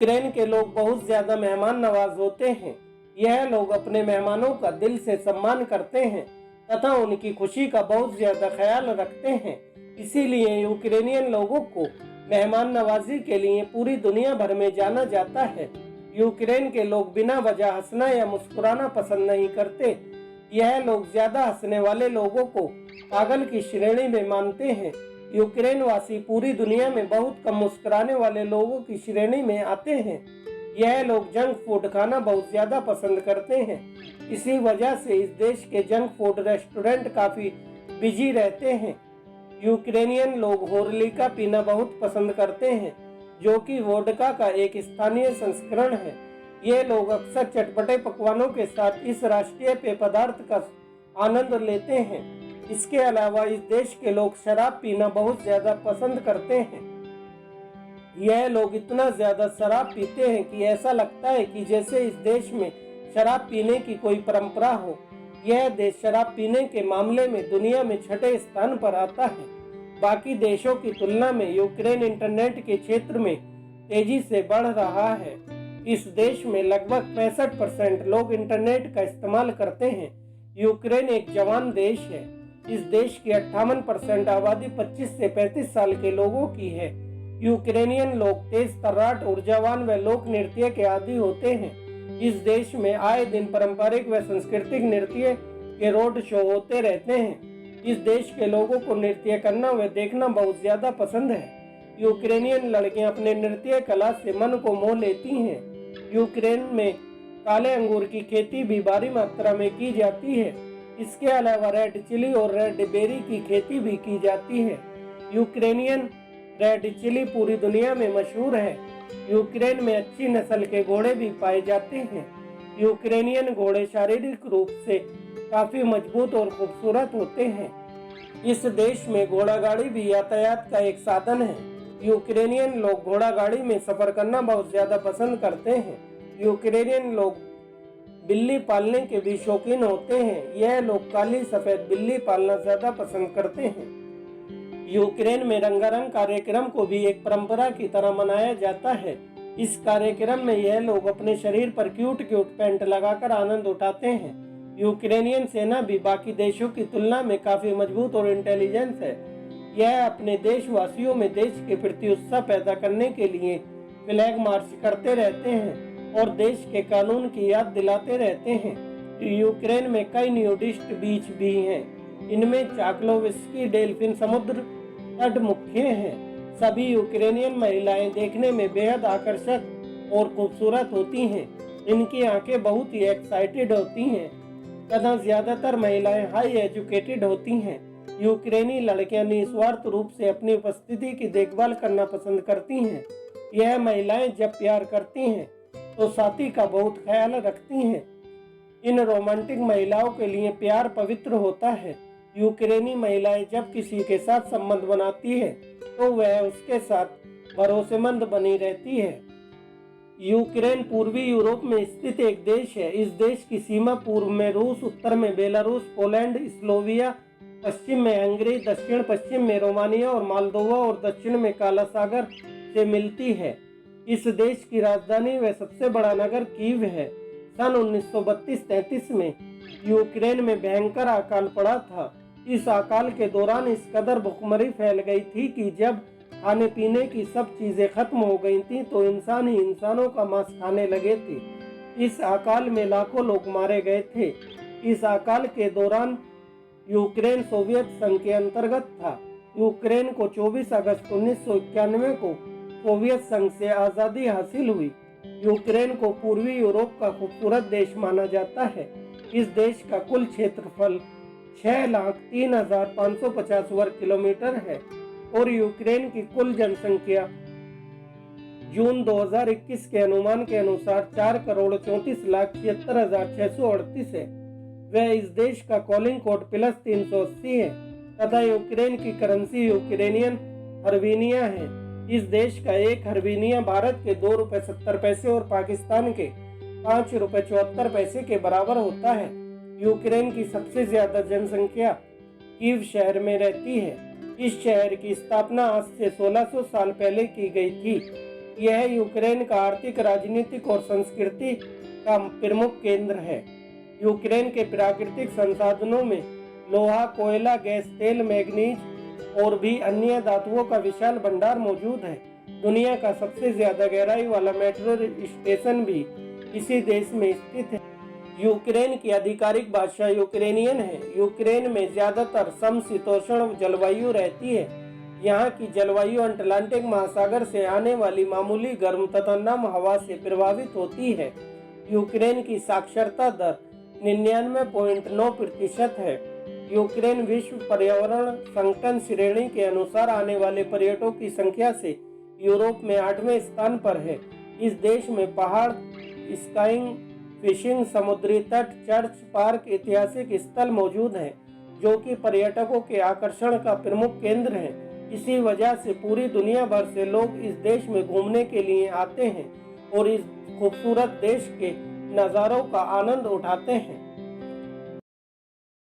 Ukraine के लोग बहुत ज्यादा मेहमान नवाज होते हैं। यह लोग अपने मेहमानों का दिल से सम्मान करते हैं तथा उनकी खुशी का बहुत ज्यादा ख्याल रखते हैं। इसीलिए यूक्रेनियन लोगों को मेहमान नवाजी के लिए पूरी दुनिया भर में जाना जाता है। यूक्रेन के लोग बिना वजह हंसना या मुस्कुराना पसंद नहीं करते। यह लोग ज्यादा हंसने वाले लोगों को पागल की श्रेणी में मानते हैं। यूक्रेन वासी पूरी दुनिया में बहुत कम मुस्कुराने वाले लोगों की श्रेणी में आते हैं। यह लोग जंक फूड खाना बहुत ज्यादा पसंद करते हैं। इसी वजह से इस देश के जंक फूड रेस्टोरेंट काफी बिजी रहते हैं। यूक्रेनियन लोग होरलिका पीना बहुत पसंद करते हैं, जो कि वोडका का एक स्थानीय संस्करण है। ये लोग अक्सर चटपटे पकवानों के साथ इस राष्ट्रीय पेय पदार्थ का आनंद लेते हैं। इसके अलावा इस देश के लोग शराब पीना बहुत ज्यादा पसंद करते हैं। यह लोग इतना ज्यादा शराब पीते हैं कि ऐसा लगता है कि जैसे इस देश में शराब पीने की कोई परंपरा हो। यह देश शराब पीने के मामले में दुनिया में छठे स्थान पर आता है। बाकी देशों की तुलना में यूक्रेन इंटरनेट के क्षेत्र में तेजी से बढ़ रहा है। इस देश में लगभग 65% लोग इंटरनेट का इस्तेमाल करते हैं। यूक्रेन एक जवान देश है। इस देश की 58% आबादी 25 से 35 साल के लोगों की है। यूक्रेनियन लोग तेज तर्राट, ऊर्जावान व लोक नृत्य के आदी होते हैं। इस देश में आए दिन पारंपरिक व सांस्कृतिक नृत्य के रोड शो होते रहते हैं। इस देश के लोगों को नृत्य करना व देखना बहुत ज्यादा पसंद है। यूक्रेनियन लड़कियां अपने नृत्य कला से मन को मोह लेती हैं। यूक्रेन में काले अंगूर की खेती भी भारी मात्रा में की जाती है। इसके अलावा रेड चिली और रेड बेरी की खेती भी की जाती है। यूक्रेनियन रेड चिली पूरी दुनिया में मशहूर है। यूक्रेन में अच्छी नस्ल के घोड़े भी पाए जाते हैं। यूक्रेनियन घोड़े शारीरिक रूप से काफी मजबूत और खूबसूरत होते हैं। इस देश में घोड़ा गाड़ी भी यातायात का एक साधन है। यूक्रेनियन लोग घोड़ा गाड़ी में सफर करना बहुत ज्यादा पसंद करते हैं। यूक्रेनियन लोग बिल्ली पालने के भी शौकीन होते हैं। यह लोग काली सफेद बिल्ली पालना ज्यादा पसंद करते हैं। यूक्रेन में रंगारंग कार्यक्रम को भी एक परंपरा की तरह मनाया जाता है। इस कार्यक्रम में यह लोग अपने शरीर पर क्यूट पेंट लगाकर आनंद उठाते हैं। यूक्रेनियन सेना भी बाकी देशों की तुलना में काफी मजबूत और इंटेलिजेंस है। यह अपने देशवासियों में देश के प्रति उत्साह पैदा करने के लिए फ्लैग मार्च करते रहते हैं और देश के कानून की याद दिलाते रहते हैं। यूक्रेन में कई न्यूडिस्ट बीच भी हैं। इनमें चाक्लोविस्की डेल्फिन समुद्र तट मुख्य हैं। सभी यूक्रेनियन महिलाएं देखने में बेहद आकर्षक और खूबसूरत होती हैं। इनकी आंखें बहुत ही एक्साइटेड होती हैं तथा ज्यादातर महिलाएं हाई एजुकेटेड होती हैं। यूक्रेनी लड़कियां निस्वार्थ रूप से अपनी उपस्थिति की देखभाल करना पसंद करती हैं। यह महिलाएं जब प्यार करती हैं तो साथी का बहुत ख्याल रखती हैं। इन रोमांटिक महिलाओं के लिए प्यार पवित्र होता है। यूक्रेनी महिलाएं जब किसी के साथ संबंध बनाती है तो वह उसके साथ भरोसेमंद बनी रहती है। यूक्रेन पूर्वी यूरोप में स्थित एक देश है। इस देश की सीमा पूर्व में रूस, उत्तर में बेलारूस, पोलैंड, स्लोविया, पश्चिम में हंगरी, दक्षिण पश्चिम में रोमानिया और मोल्दोवा और दक्षिण में काला सागर से मिलती है। इस देश की राजधानी व सबसे बड़ा नगर कीव है। सन 1932-33 में यूक्रेन में भयंकर अकाल पड़ा था। इस अकाल के दौरान इस कदर भुखमरी फैल गई थी कि जब खाने पीने की सब चीजें खत्म हो गई थी तो इंसान ही इंसानों का मांस खाने लगे थे। इस अकाल में लाखों लोग मारे गए थे। इस अकाल के दौरान यूक्रेन सोवियत संघ के अंतर्गत था। यूक्रेन को 24 अगस्त 1991 को सोवियत संघ से आजादी हासिल हुई। यूक्रेन को पूर्वी यूरोप का खूबसूरत देश माना जाता है। इस देश का कुल क्षेत्रफल 6,03,550 वर्ग किलोमीटर है और यूक्रेन की कुल जनसंख्या जून 2021 के अनुमान के अनुसार 4,34,76,638 है। वह इस देश का कॉलिंग कोड +380 है तथा यूक्रेन की करेंसी यूक्रेनियन हर्विनिया है। इस देश का एक हर्विनिया भारत के 2 रुपये 70 पैसे और पाकिस्तान के 5 रुपये 74 पैसे के बराबर होता है। यूक्रेन की सबसे ज्यादा जनसंख्या कीव शहर में रहती है। इस शहर की स्थापना आज से 1600 साल पहले की गई थी। यह यूक्रेन का आर्थिक, राजनीतिक और संस्कृति का प्रमुख केंद्र है। यूक्रेन के प्राकृतिक संसाधनों में लोहा, कोयला, गैस, तेल, मैग्नीज और भी अन्य धातुओं का विशाल भंडार मौजूद है। दुनिया का सबसे ज्यादा गहराई वाला मेट्रो स्टेशन भी इसी देश में स्थित है। यूक्रेन की आधिकारिक भाषा यूक्रेनियन है। यूक्रेन में ज्यादातर समशीतोष्ण जलवायु रहती है। यहाँ की जलवायु अटलांटिक महासागर से आने वाली मामूली गर्म तथा नम हवा से प्रभावित होती है। यूक्रेन की साक्षरता दर 99.9% है। यूक्रेन विश्व पर्यावरण संगठन श्रेणी के अनुसार आने वाले पर्यटकों की संख्या से यूरोप में 8वें स्थान पर है। इस देश में पहाड़, स्काइंग, फिशिंग, समुद्री तट, चर्च, पार्क, ऐतिहासिक स्थल मौजूद हैं, जो कि पर्यटकों के आकर्षण का प्रमुख केंद्र हैं। इसी वजह से पूरी दुनिया भर से लोग इस देश में घूमने के लिए आते हैं और इस खूबसूरत देश के नज़ारों का आनंद उठाते हैं।